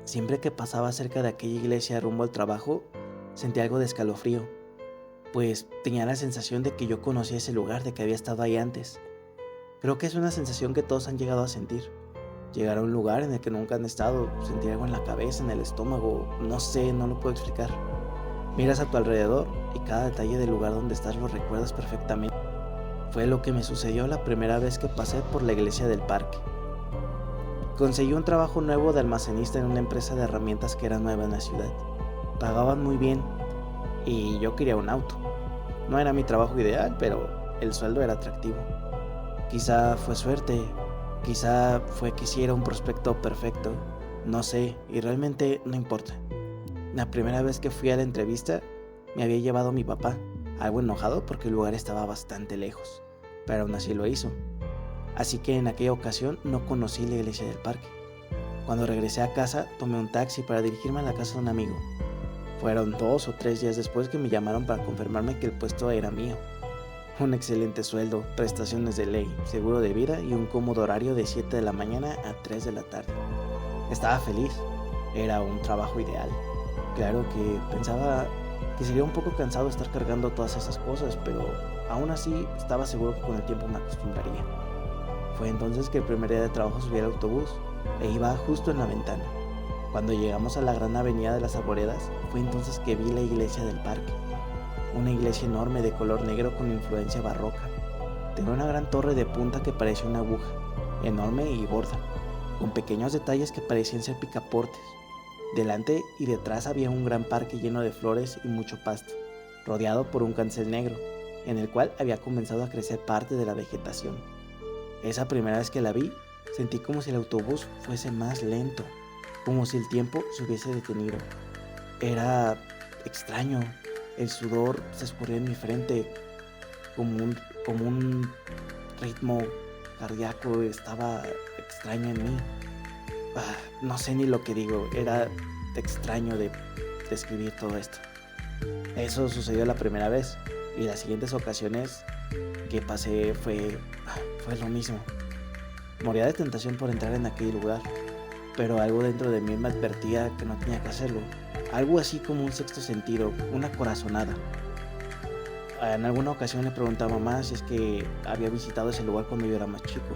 Siempre que pasaba cerca de aquella iglesia rumbo al trabajo, sentía algo de escalofrío, pues tenía la sensación de que yo conocía ese lugar, de que había estado ahí antes. Creo que es una sensación que todos han llegado a sentir. Llegar a un lugar en el que nunca han estado, sentir algo en la cabeza, en el estómago, no sé, no lo puedo explicar. Miras a tu alrededor y cada detalle del lugar donde estás lo recuerdas perfectamente. Fue lo que me sucedió la primera vez que pasé por la iglesia del parque. Conseguí un trabajo nuevo de almacenista en una empresa de herramientas que era nueva en la ciudad. Pagaban muy bien y yo quería un auto. No era mi trabajo ideal, pero el sueldo era atractivo. Quizá fue suerte, quizá fue que sí era un prospecto perfecto, no sé, y realmente no importa. La primera vez que fui a la entrevista me había llevado mi papá, algo enojado porque el lugar estaba bastante lejos, pero aún así lo hizo. Así que en aquella ocasión no conocí la iglesia del parque. Cuando regresé a casa tomé un taxi para dirigirme a la casa de un amigo. Fueron 2 o 3 días después que me llamaron para confirmarme que el puesto era mío. Un excelente sueldo, prestaciones de ley, seguro de vida y un cómodo horario de 7 de la mañana a 3 de la tarde. Estaba feliz, era un trabajo ideal. Claro que pensaba que sería un poco cansado estar cargando todas esas cosas, pero aún así estaba seguro que con el tiempo me acostumbraría. Fue entonces que el primer día de trabajo subí al autobús e iba justo en la ventana. Cuando llegamos a la gran avenida de las Arboledas, fue entonces que vi la iglesia del parque. Una iglesia enorme de color negro con influencia barroca. Tenía una gran torre de punta que parecía una aguja, enorme y gorda, con pequeños detalles que parecían ser picaportes. Delante y detrás había un gran parque lleno de flores y mucho pasto, rodeado por un cancel negro, en el cual había comenzado a crecer parte de la vegetación. Esa primera vez que la vi, sentí como si el autobús fuese más lento, como si el tiempo se hubiese detenido. Era extraño, el sudor se escurría en mi frente como un ritmo cardíaco, estaba extraño en mí. No sé ni lo que digo, era extraño de describir todo esto. Eso sucedió la primera vez y las siguientes ocasiones que pasé fue lo mismo. Moría de tentación por entrar en aquel lugar, pero algo dentro de mí me advertía que no tenía que hacerlo. Algo así como un sexto sentido, una corazonada. En alguna ocasión le pregunté a mamá si es que había visitado ese lugar cuando yo era más chico.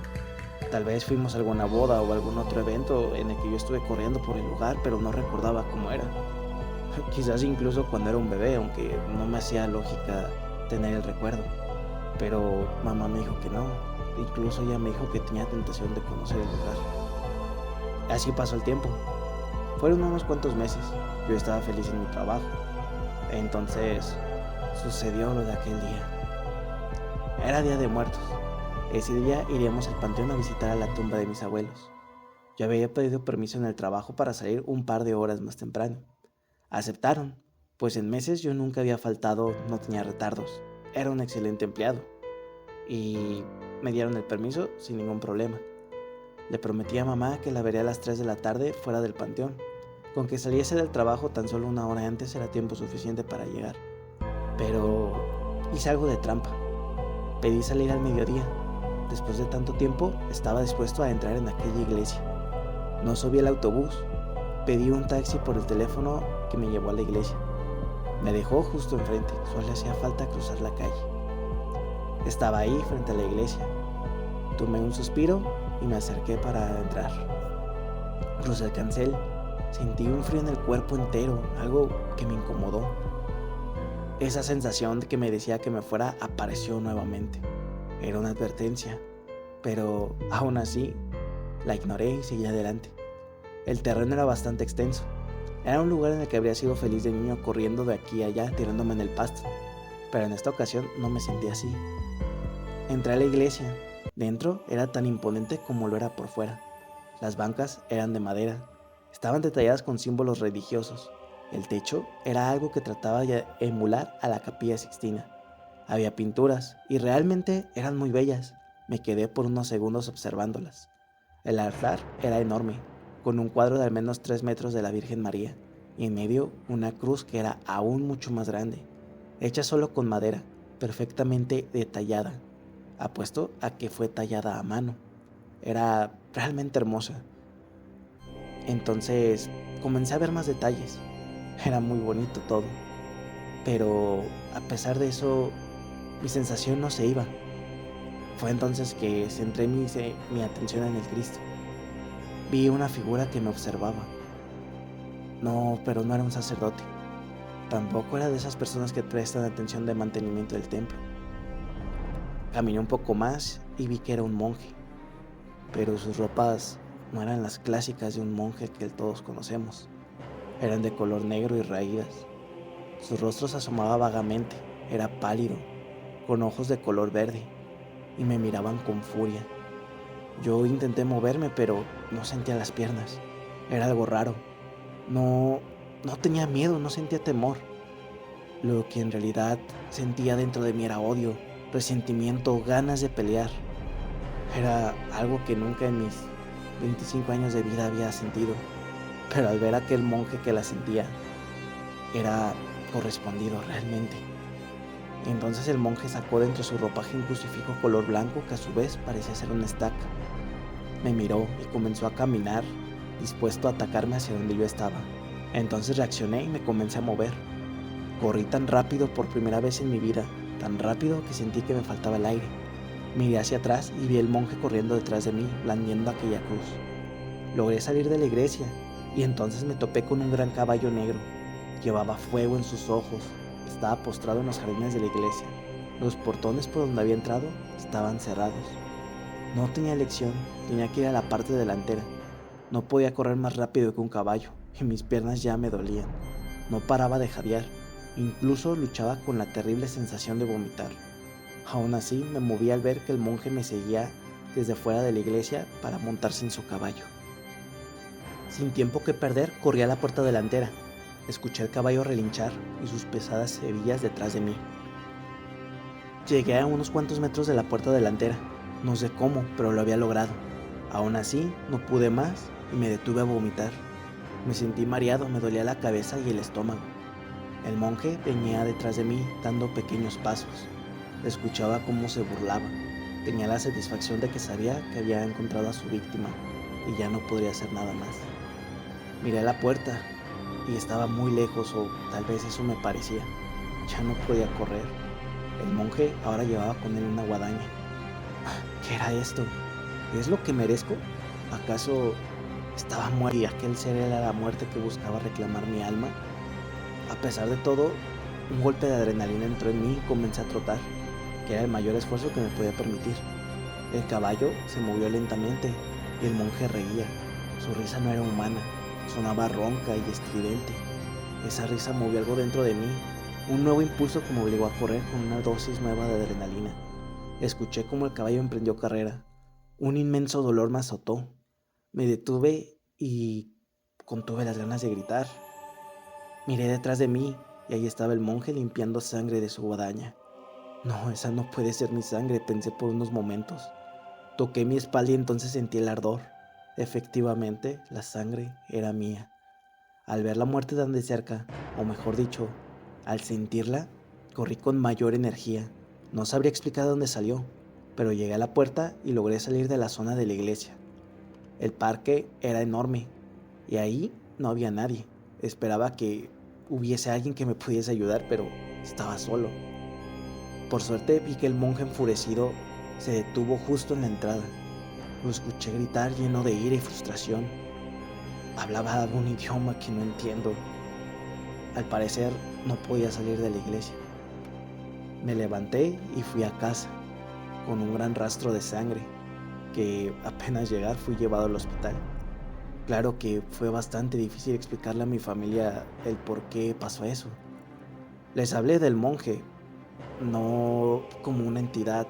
Tal vez fuimos a alguna boda o algún otro evento en el que yo estuve corriendo por el lugar, pero no recordaba cómo era. Quizás incluso cuando era un bebé, aunque no me hacía lógica tener el recuerdo. Pero mamá me dijo que no. Incluso ella me dijo que tenía tentación de conocer el lugar. Así pasó el tiempo. Fueron unos cuantos meses. Yo estaba feliz en mi trabajo. Entonces sucedió lo de aquel día. Era Día de Muertos. Ese día iríamos al panteón a visitar a la tumba de mis abuelos. Yo había pedido permiso en el trabajo para salir un par de horas más temprano. Aceptaron, pues en meses yo nunca había faltado, no tenía retardos. Era un excelente empleado. Y me dieron el permiso sin ningún problema. Le prometí a mamá que la vería a las 3 de la tarde fuera del panteón. Con que saliese del trabajo tan solo una hora antes era tiempo suficiente para llegar. Pero hice algo de trampa. Pedí salir al mediodía. Después de tanto tiempo, estaba dispuesto a entrar en aquella iglesia. No subí al autobús. Pedí un taxi por el teléfono que me llevó a la iglesia. Me dejó justo enfrente, solo hacía falta cruzar la calle. Estaba ahí frente a la iglesia. Tomé un suspiro y me acerqué para entrar. Crucé el cancel. Sentí un frío en el cuerpo entero, algo que me incomodó. Esa sensación de que me decía que me fuera apareció nuevamente. Era una advertencia, pero aún así la ignoré y seguí adelante. El terreno era bastante extenso. Era un lugar en el que habría sido feliz de niño corriendo de aquí a allá tirándome en el pasto, pero en esta ocasión no me sentí así. Entré a la iglesia. Dentro era tan imponente como lo era por fuera. Las bancas eran de madera, estaban detalladas con símbolos religiosos. El techo era algo que trataba de emular a la Capilla Sixtina. Había pinturas y realmente eran muy bellas. Me quedé por unos segundos observándolas. El altar era enorme, con un cuadro de al menos 3 metros de la Virgen María, y en medio una cruz que era aún mucho más grande, hecha solo con madera, perfectamente detallada. Apuesto a que fue tallada a mano. Era realmente hermosa. Entonces comencé a ver más detalles. Era muy bonito todo, pero a pesar de eso, mi sensación no se iba. Fue entonces que centré mi atención en el Cristo. Vi una figura que me observaba. No, pero no era un sacerdote. Tampoco era de esas personas que prestan atención de mantenimiento del templo. Caminé un poco más y vi que era un monje, pero sus ropas no eran las clásicas de un monje que todos conocemos. Eran de color negro y raídas. Su rostro se asomaba vagamente, era pálido, con ojos de color verde, y me miraban con furia. Yo intenté moverme, pero no sentía las piernas. Era algo raro. No, no tenía miedo, no sentía temor. Lo que en realidad sentía dentro de mí era odio, resentimiento, ganas de pelear. Era algo que nunca en mis 25 años de vida había sentido, pero al ver a aquel monje que la sentía, era correspondido realmente. Entonces el monje sacó de entre su ropaje un crucifijo color blanco que a su vez parecía ser una estaca. Me miró y comenzó a caminar, dispuesto a atacarme hacia donde yo estaba. Entonces reaccioné y me comencé a mover. Corrí tan rápido por primera vez en mi vida, tan rápido que sentí que me faltaba el aire. Miré hacia atrás y vi al monje corriendo detrás de mí, blandiendo aquella cruz. Logré salir de la iglesia y entonces me topé con un gran caballo negro. Llevaba fuego en sus ojos. Estaba postrado en los jardines de la iglesia. Los portones por donde había entrado estaban cerrados. No tenía elección, tenía que ir a la parte delantera. No podía correr más rápido que un caballo y mis piernas ya me dolían. No paraba de jadear, incluso luchaba con la terrible sensación de vomitar. Aún así me moví al ver que el monje me seguía desde fuera de la iglesia para montarse en su caballo. Sin tiempo que perder, corrí a la puerta delantera. Escuché el caballo relinchar y sus pesadas hebillas detrás de mí. Llegué a unos cuantos metros de la puerta delantera. No sé cómo, pero lo había logrado. Aún así, no pude más y me detuve a vomitar. Me sentí mareado, me dolía la cabeza y el estómago. El monje venía detrás de mí dando pequeños pasos. Escuchaba cómo se burlaba. Tenía la satisfacción de que sabía que había encontrado a su víctima y ya no podría hacer nada más. Miré a la puerta y estaba muy lejos, o tal vez eso me parecía. Ya no podía correr. El monje ahora llevaba con él una guadaña. ¿Qué era esto? ¿Es lo que merezco? ¿Acaso estaba muerto y aquel ser era la muerte que buscaba reclamar mi alma? A pesar de todo, un golpe de adrenalina entró en mí y comencé a trotar, que era el mayor esfuerzo que me podía permitir. El caballo se movió lentamente y el monje reía. Su risa no era humana, sonaba ronca y estridente. Esa risa movió algo dentro de mí, un nuevo impulso que me obligó a correr con una dosis nueva de adrenalina. Escuché cómo el caballo emprendió carrera. Un inmenso dolor me azotó. Me detuve y contuve las ganas de gritar. Miré detrás de mí y ahí estaba el monje limpiando sangre de su guadaña. No, esa no puede ser mi sangre, pensé por unos momentos. Toqué mi espalda y entonces sentí el ardor. Efectivamente, la sangre era mía. Al ver la muerte tan de cerca, o mejor dicho, al sentirla, corrí con mayor energía. No sabría explicar de dónde salió, pero llegué a la puerta y logré salir de la zona de la iglesia. El parque era enorme y ahí no había nadie. Esperaba que hubiese alguien que me pudiese ayudar, pero estaba solo. Por suerte vi que el monje enfurecido se detuvo justo en la entrada. Lo escuché gritar lleno de ira y frustración. Hablaba un idioma que no entiendo. Al parecer no podía salir de la iglesia. Me levanté y fui a casa, con un gran rastro de sangre, que apenas llegar fui llevado al hospital. Claro que fue bastante difícil explicarle a mi familia el por qué pasó eso. Les hablé del monje, no como una entidad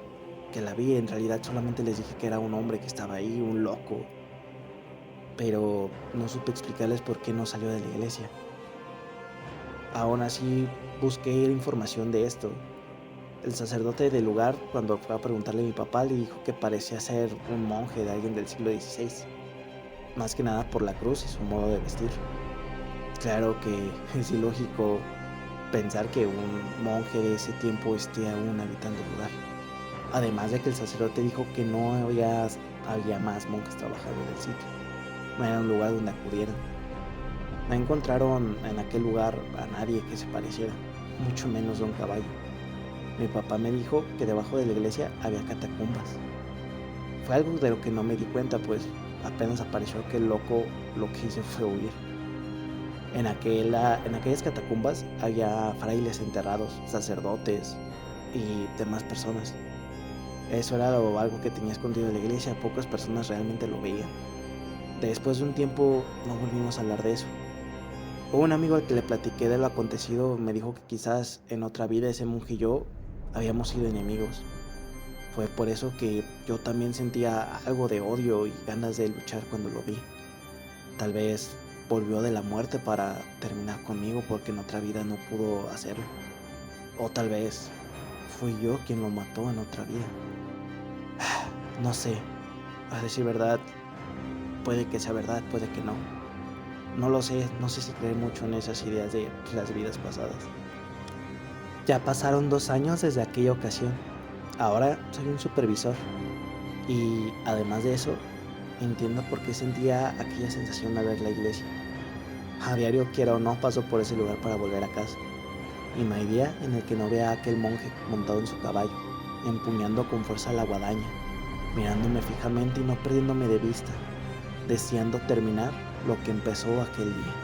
que la vi, en realidad solamente les dije que era un hombre que estaba ahí, un loco. Pero no supe explicarles por qué no salió de la iglesia. Aún así, busqué información de esto. El sacerdote del lugar, cuando fue a preguntarle a mi papá, le dijo que parecía ser un monje de alguien del siglo XVI. Más que nada por la cruz y su modo de vestir. Claro que es ilógico pensar que un monje de ese tiempo esté aún habitando el lugar. Además de que el sacerdote dijo que no había más monjes trabajando en el sitio. no era un lugar donde acudieran. No encontraron en aquel lugar a nadie que se pareciera, mucho menos a un caballo. Mi papá me dijo que debajo de la iglesia había catacumbas. Fue algo de lo que no me di cuenta, pues apenas apareció aquel loco, lo que hice fue huir. En aquellas catacumbas había frailes enterrados, sacerdotes y demás personas. Eso era algo que tenía escondido de la iglesia, pocas personas realmente lo veían. Después de un tiempo no volvimos a hablar de eso. Un amigo al que le platiqué de lo acontecido me dijo que quizás en otra vida ese monje y yo habíamos sido enemigos. Fue por eso que yo también sentía algo de odio y ganas de luchar cuando lo vi. Tal vez volvió de la muerte para terminar conmigo porque en otra vida no pudo hacerlo. O tal vez fui yo quien lo mató en otra vida. No sé, a decir verdad, puede que sea verdad, puede que no. No lo sé, no sé si creer mucho en esas ideas de las vidas pasadas. Ya pasaron 2 años desde aquella ocasión. Ahora soy un supervisor. Y además de eso, entiendo por qué sentía aquella sensación al ver la iglesia. A diario, quiera o no, paso por ese lugar para volver a casa. Y no hay día en el que no vea a aquel monje montado en su caballo, empuñando con fuerza la guadaña, mirándome fijamente y no perdiéndome de vista, deseando terminar lo que empezó aquel día.